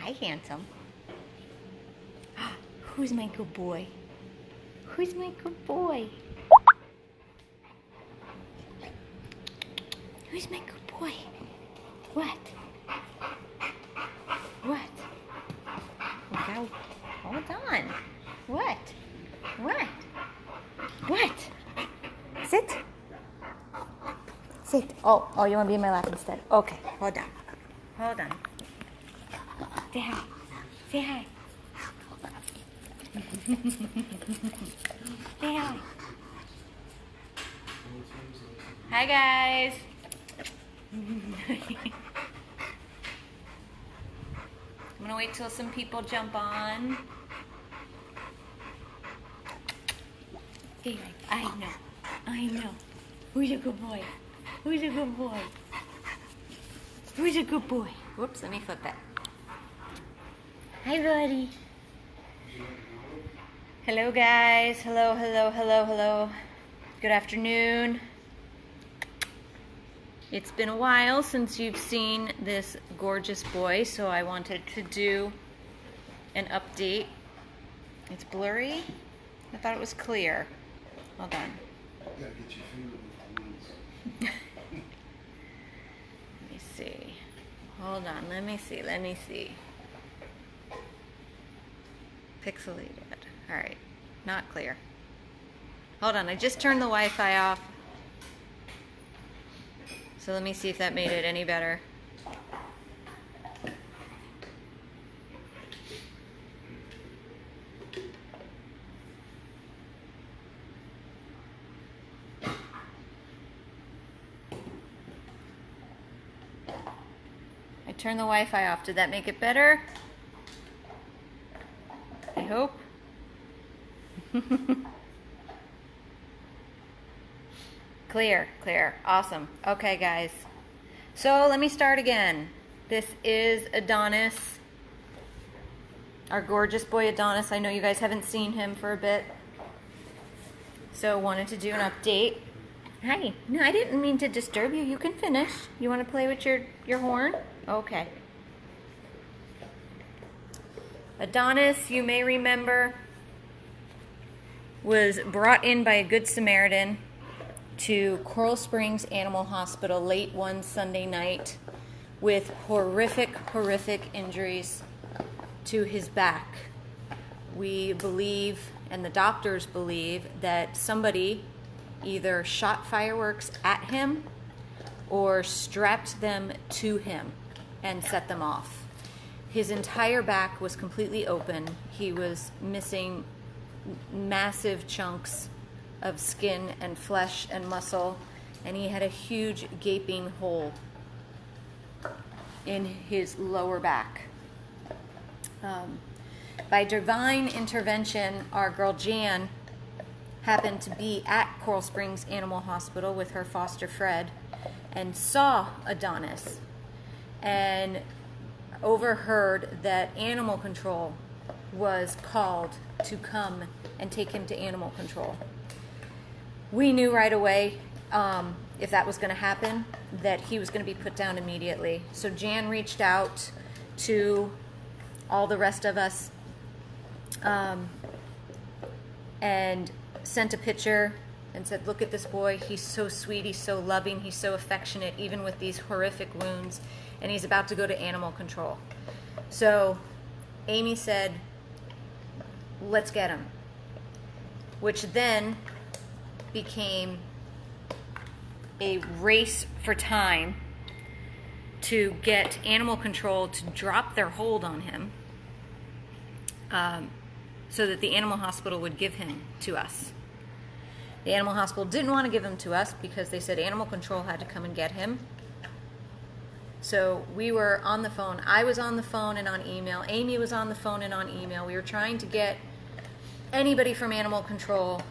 Hi, handsome. Who's my good boy? Who's my good boy? Who's my good boy? What? What? Okay. Hold on. What? What? What? Sit. Sit. Oh, you want to be in my lap instead? Okay, hold on. Hold on. Say hi. Say hi. Say hi. Hi, guys. I'm gonna wait till some people jump on. I know. Who's a good boy? Who's a good boy? Who's a good boy? Whoops, let me flip that. Hi, buddy. Hello, guys. Hello. Good afternoon. It's been a while since you've seen this gorgeous boy, so I wanted to do an update. It's blurry. I thought it was clear. Hold on. Gotta get your finger with the knees. Let me see. Hold on. Let me see. Pixelated. All right. Not clear. Hold on. I just turned the Wi-Fi off. So let me see if that made it any better. I turned the Wi-Fi off. Did that make it better? I hope. Clear. Awesome. Okay, guys. So let me start again. This is Adonis. Our gorgeous boy Adonis. I know you guys haven't seen him for a bit. So wanted to do an update. Hi. No, I didn't mean to disturb you. You can finish. You want to play with your horn? Okay. Adonis, you may remember, was brought in by a Good Samaritan to Coral Springs Animal Hospital late one Sunday night with horrific injuries to his back. We believe, and the doctors believe, that somebody either shot fireworks at him or strapped them to him and set them off. His entire back was completely open. He was missing massive chunks of skin and flesh and muscle, and he had a huge gaping hole in his lower back. By divine intervention, our girl Jan happened to be at Coral Springs Animal Hospital with her foster Fred and saw Adonis and overheard that animal control was called to come and take him to animal control. We knew right away, if that was going to happen, that he was going to be put down immediately. So Jan reached out to all the rest of us and sent a picture and said, look at this boy. He's so sweet. He's so loving. He's so affectionate, even with these horrific wounds. And he's about to go to animal control. So Amy said, let's get him. Which then became a race for time to get animal control to drop their hold on him so that the animal hospital would give him to us. The animal hospital didn't want to give him to us because they said animal control had to come and get him. So we were on the phone. I was on the phone and on email. Amy was on the phone and on email. We were trying to get anybody from animal control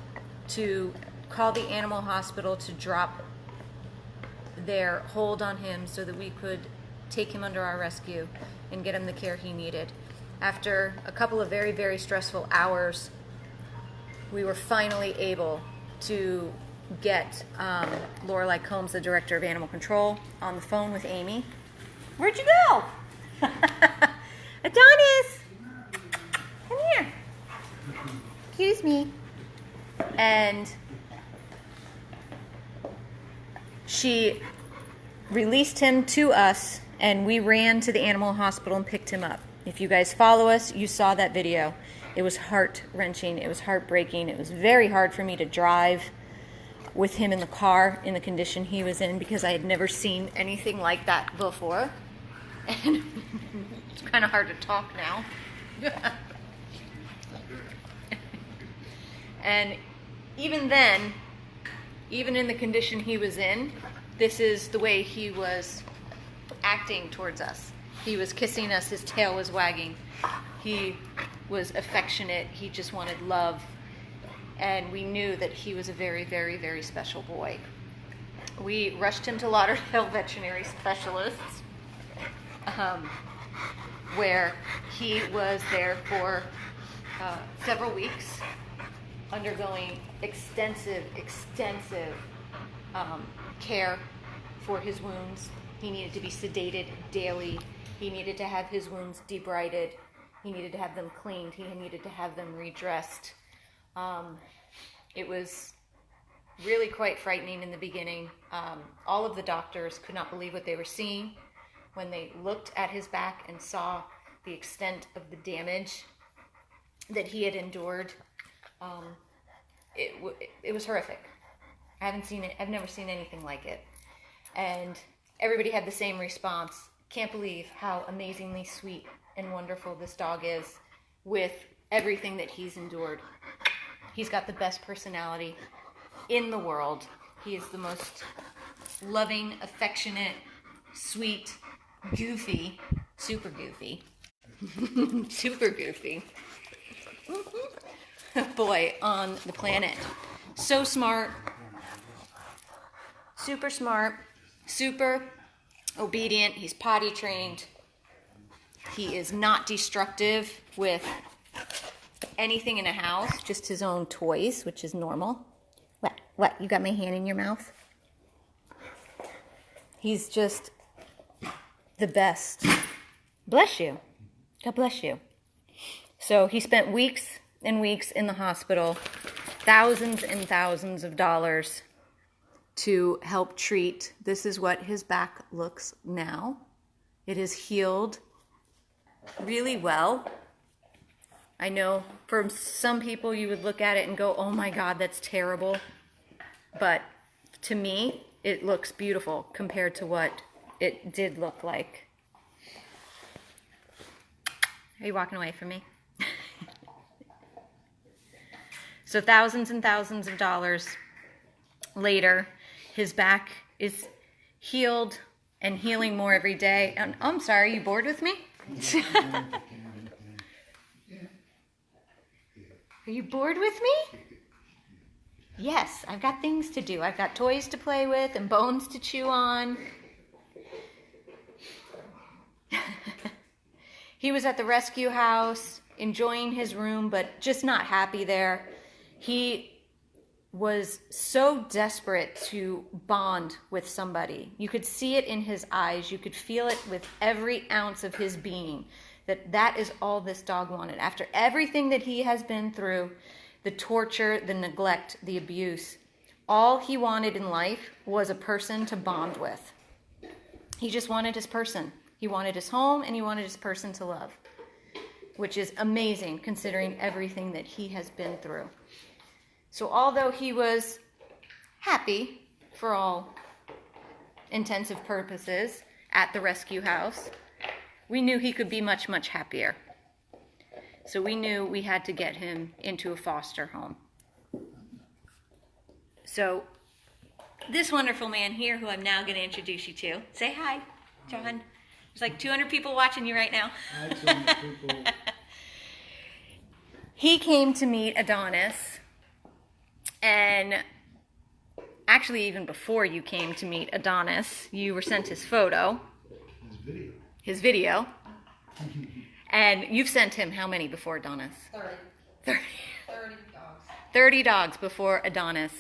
to call the animal hospital to drop their hold on him so that we could take him under our rescue and get him the care he needed. After a couple of very, very stressful hours, we were finally able to get Lorelei Combs, the director of animal control, on the phone with Amy. Where'd you go? Adonis! Come here. Excuse me. And she released him to us, and we ran to the animal hospital and picked him up. If you guys follow us, you saw that video. It was heart-wrenching. It was heartbreaking. It was very hard for me to drive with him in the car in the condition he was in because I had never seen anything like that before. And it's kind of hard to talk now. And even then, even in the condition he was in, this is the way he was acting towards us. He was kissing us, his tail was wagging. He was affectionate, he just wanted love. And we knew that he was a very, very, very special boy. We rushed him to Lauderdale Veterinary Specialists, where he was there for several weeks, undergoing extensive care for his wounds. He needed to be sedated daily. He needed to have his wounds debrided. He needed to have them cleaned. He needed to have them redressed. It was really quite frightening in the beginning. All of the doctors could not believe what they were seeing when they looked at his back and saw the extent of the damage that he had endured. It was horrific. I haven't seen it. I've never seen anything like it. And everybody had the same response. Can't believe how amazingly sweet and wonderful this dog is with everything that he's endured. He's got the best personality in the world. He is the most loving, affectionate, sweet, goofy, super goofy, super goofy boy on the planet. So smart, super obedient. He's potty trained. He is not destructive with anything in a house, just his own toys, which is normal. What? You got my hand in your mouth? He's just the best. Bless you. God bless you. So he spent weeks and weeks in the hospital, thousands and thousands of dollars to help treat. This is what his back looks now. It has healed really well. I know for some people you would look at it and go, oh my God, that's terrible. But to me, it looks beautiful compared to what it did look like. Are you walking away from me? So thousands and thousands of dollars later, his back is healed and healing more every day. And I'm sorry, you bored with me? Are you bored with me? Yes, I've got things to do. I've got toys to play with and bones to chew on. He was at the rescue house, enjoying his room, but just not happy there. He was so desperate to bond with somebody. You could see it in his eyes. You could feel it with every ounce of his being, that is all this dog wanted. After everything that he has been through, the torture, the neglect, the abuse, all he wanted in life was a person to bond with. He just wanted his person. He wanted his home, and he wanted his person to love, which is amazing considering everything that he has been through. So although he was happy for all intensive purposes at the rescue house, we knew he could be much, much happier. So we knew we had to get him into a foster home. So this wonderful man here, who I'm now going to introduce you to, say hi, John. There's like 200 people watching you right now. Hi, 200 people. He came to meet Adonis, and actually even before you came to meet Adonis, you were sent his photo. His video. And you've sent him how many before Adonis? 30 dogs. 30 dogs before Adonis.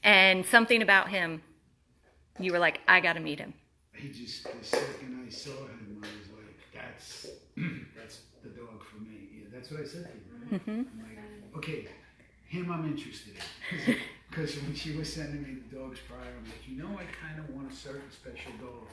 And something about him, you were like, I got to meet him. He just, the second I saw him, I was like, that's that's the dog for me. Yeah, that's what I said to you. I'm like, okay, him I'm interested in. Because when she was sending me the dogs prior, I'm like, I kind of want a certain special dog.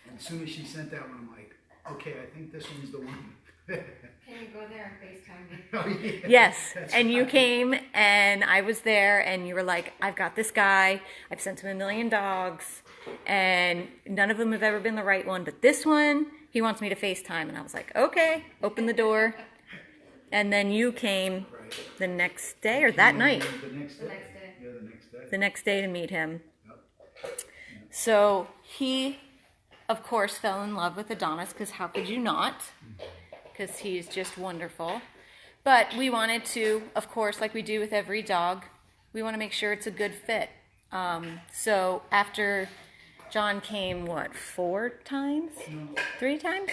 And as soon as she sent that one, I'm like, okay, I think this one's the one. Can you go there and FaceTime me? Oh, yeah. Yes, That's and you right. came and I was there and you were like, I've got this guy, I've sent him 1 million dogs and none of them have ever been the right one, but this one, he wants me to FaceTime. And I was like, okay, open the door. And then you came the next day or that night. The next day. Yeah, the next day. The next day to meet him. Yep. So he, of course, fell in love with Adonis because how could you not? Because he's just wonderful. But we wanted to, of course, like we do with every dog, we want to make sure it's a good fit. So after John came, 4 times? No, 3 times?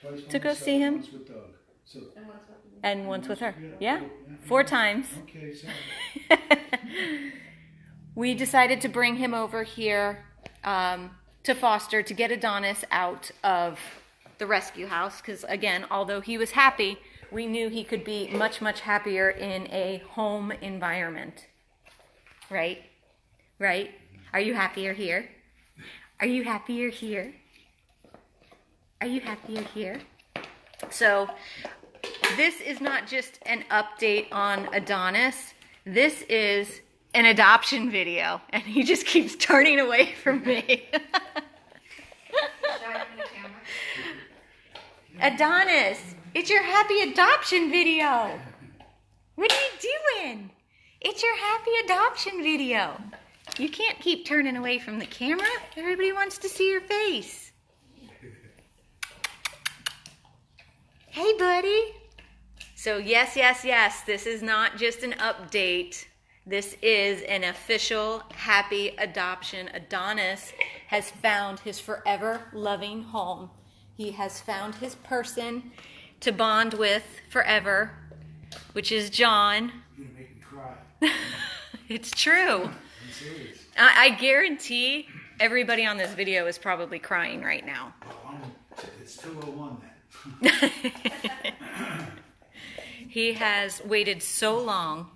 twice To go myself, see him? Once with Doug. So, And once with her. Yeah? 4 times. okay, sorry. We decided to bring him over here to foster, to get Adonis out of the rescue house. Because again, although he was happy, we knew he could be much, much happier in a home environment. Right? Right? Are you happier here? Are you happier here? Are you happier here? So this is not just an update on Adonis. This is an adoption video, and he just keeps turning away from me. Adonis, it's your happy adoption video. What are you doing? It's your happy adoption video. You can't keep turning away from the camera. Everybody wants to see your face. Hey, buddy. So yes, yes, yes, this is not just an update. This is an official happy adoption. Adonis has found his forever loving home. He has found his person to bond with forever, which is John. You're going to make me cry. It's true. I'm serious. I guarantee everybody on this video is probably crying right now. It's 2:01 then. He has waited so long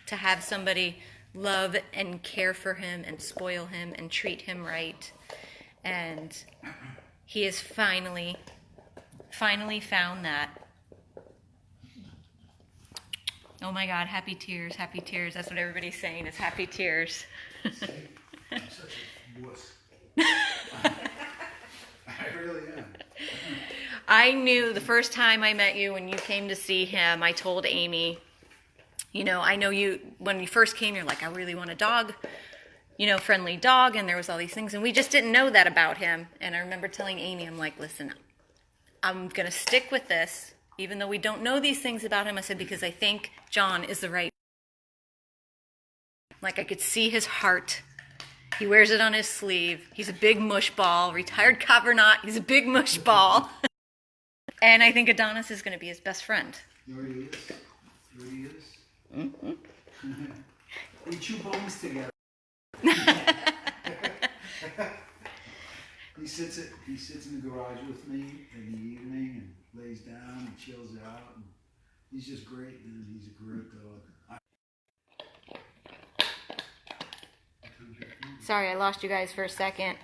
to have somebody love and care for him and spoil him and treat him right. And he has finally found that. Oh my God, happy tears, happy tears. That's what everybody's saying is happy tears. I'm such a wuss. I really am. I knew the first time I met you, when you came to see him, I told Amy, I know you, when you first came, you're like, I really want a dog, friendly dog, and there was all these things, and we just didn't know that about him. And I remember telling Amy, I'm like, listen, I'm going to stick with this, even though we don't know these things about him. I said, because I think John is the right. Like, I could see his heart. He wears it on his sleeve. He's a big mush ball. Retired cop or not, he's a big mush ball. And I think Adonis is going to be his best friend. You already is. You already is. Mm-hmm. We chew bones together. He sits in the garage with me in the evening and lays down and chills out. And he's just great, man. He's a great dog. Sorry, I lost you guys for a second.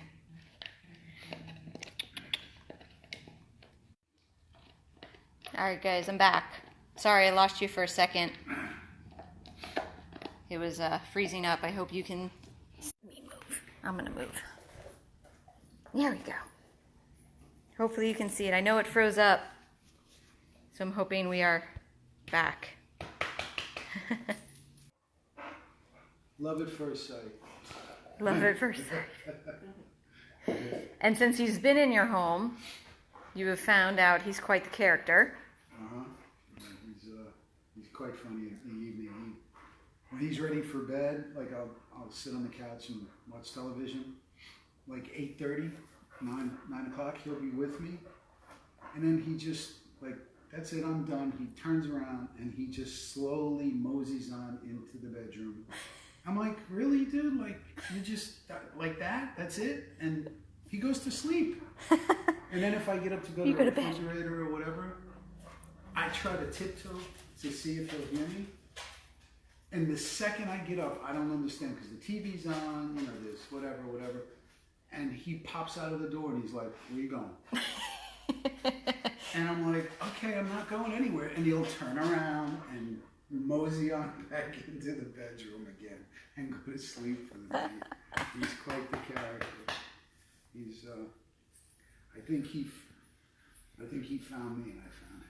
Alright guys, I'm back. Sorry, I lost you for a second. It was freezing up. I hope you can see me move. I'm gonna move. There we go. Hopefully you can see it. I know it froze up, so I'm hoping we are back. Love at first sight. Love at first sight. And since he's been in your home, you have found out he's quite the character. Uh-huh. He's quite funny in the evening. When he's ready for bed, like I'll sit on the couch and watch television. Like 8:30, 9 o'clock, he'll be with me. And then he just, like, that's it, I'm done. He turns around and he just slowly moseys on into the bedroom. I'm like, really, dude? Like, you just, like that? That's it? And he goes to sleep. And then if I get up to go You to go the to bed. refrigerator or whatever, I try to tiptoe to see if he'll hear me. And the second I get up, I don't understand because the TV's on, you know, this, whatever. And he pops out of the door and he's like, "Where you going?" And I'm like, "Okay, I'm not going anywhere." And he'll turn around and mosey on back into the bedroom again and go to sleep for the night. He's quite the character. He's, I think he found me and I found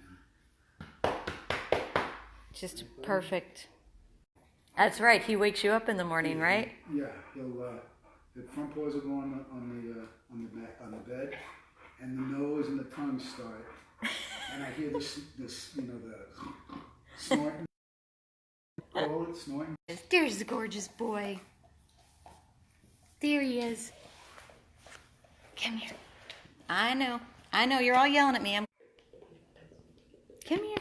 him. Just perfect. That's right. He wakes you up in the morning, right? Yeah, he'll. The front paws will go on the bed, and the nose and the tongue start, and I hear this you know, the snorting. Call it snorting. There's the gorgeous boy. There he is. Come here. I know. You're all yelling at me. Come here.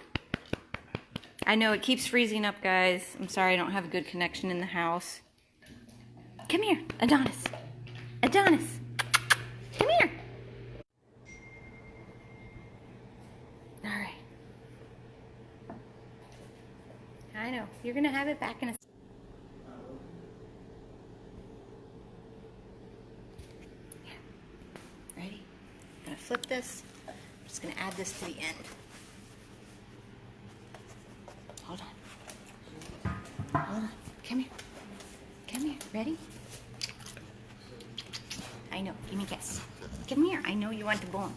I know it keeps freezing up, guys. I'm sorry I don't have a good connection in the house. Come here, Adonis. Adonis. Come here. All right. I know. You're going to have it back in a... Yeah. Ready? I'm going to flip this. I'm just going to add this to the end. Hold on. Hold on. Come here. Come here. Ready? I know. Give me a kiss. Come here. I know you want the bone.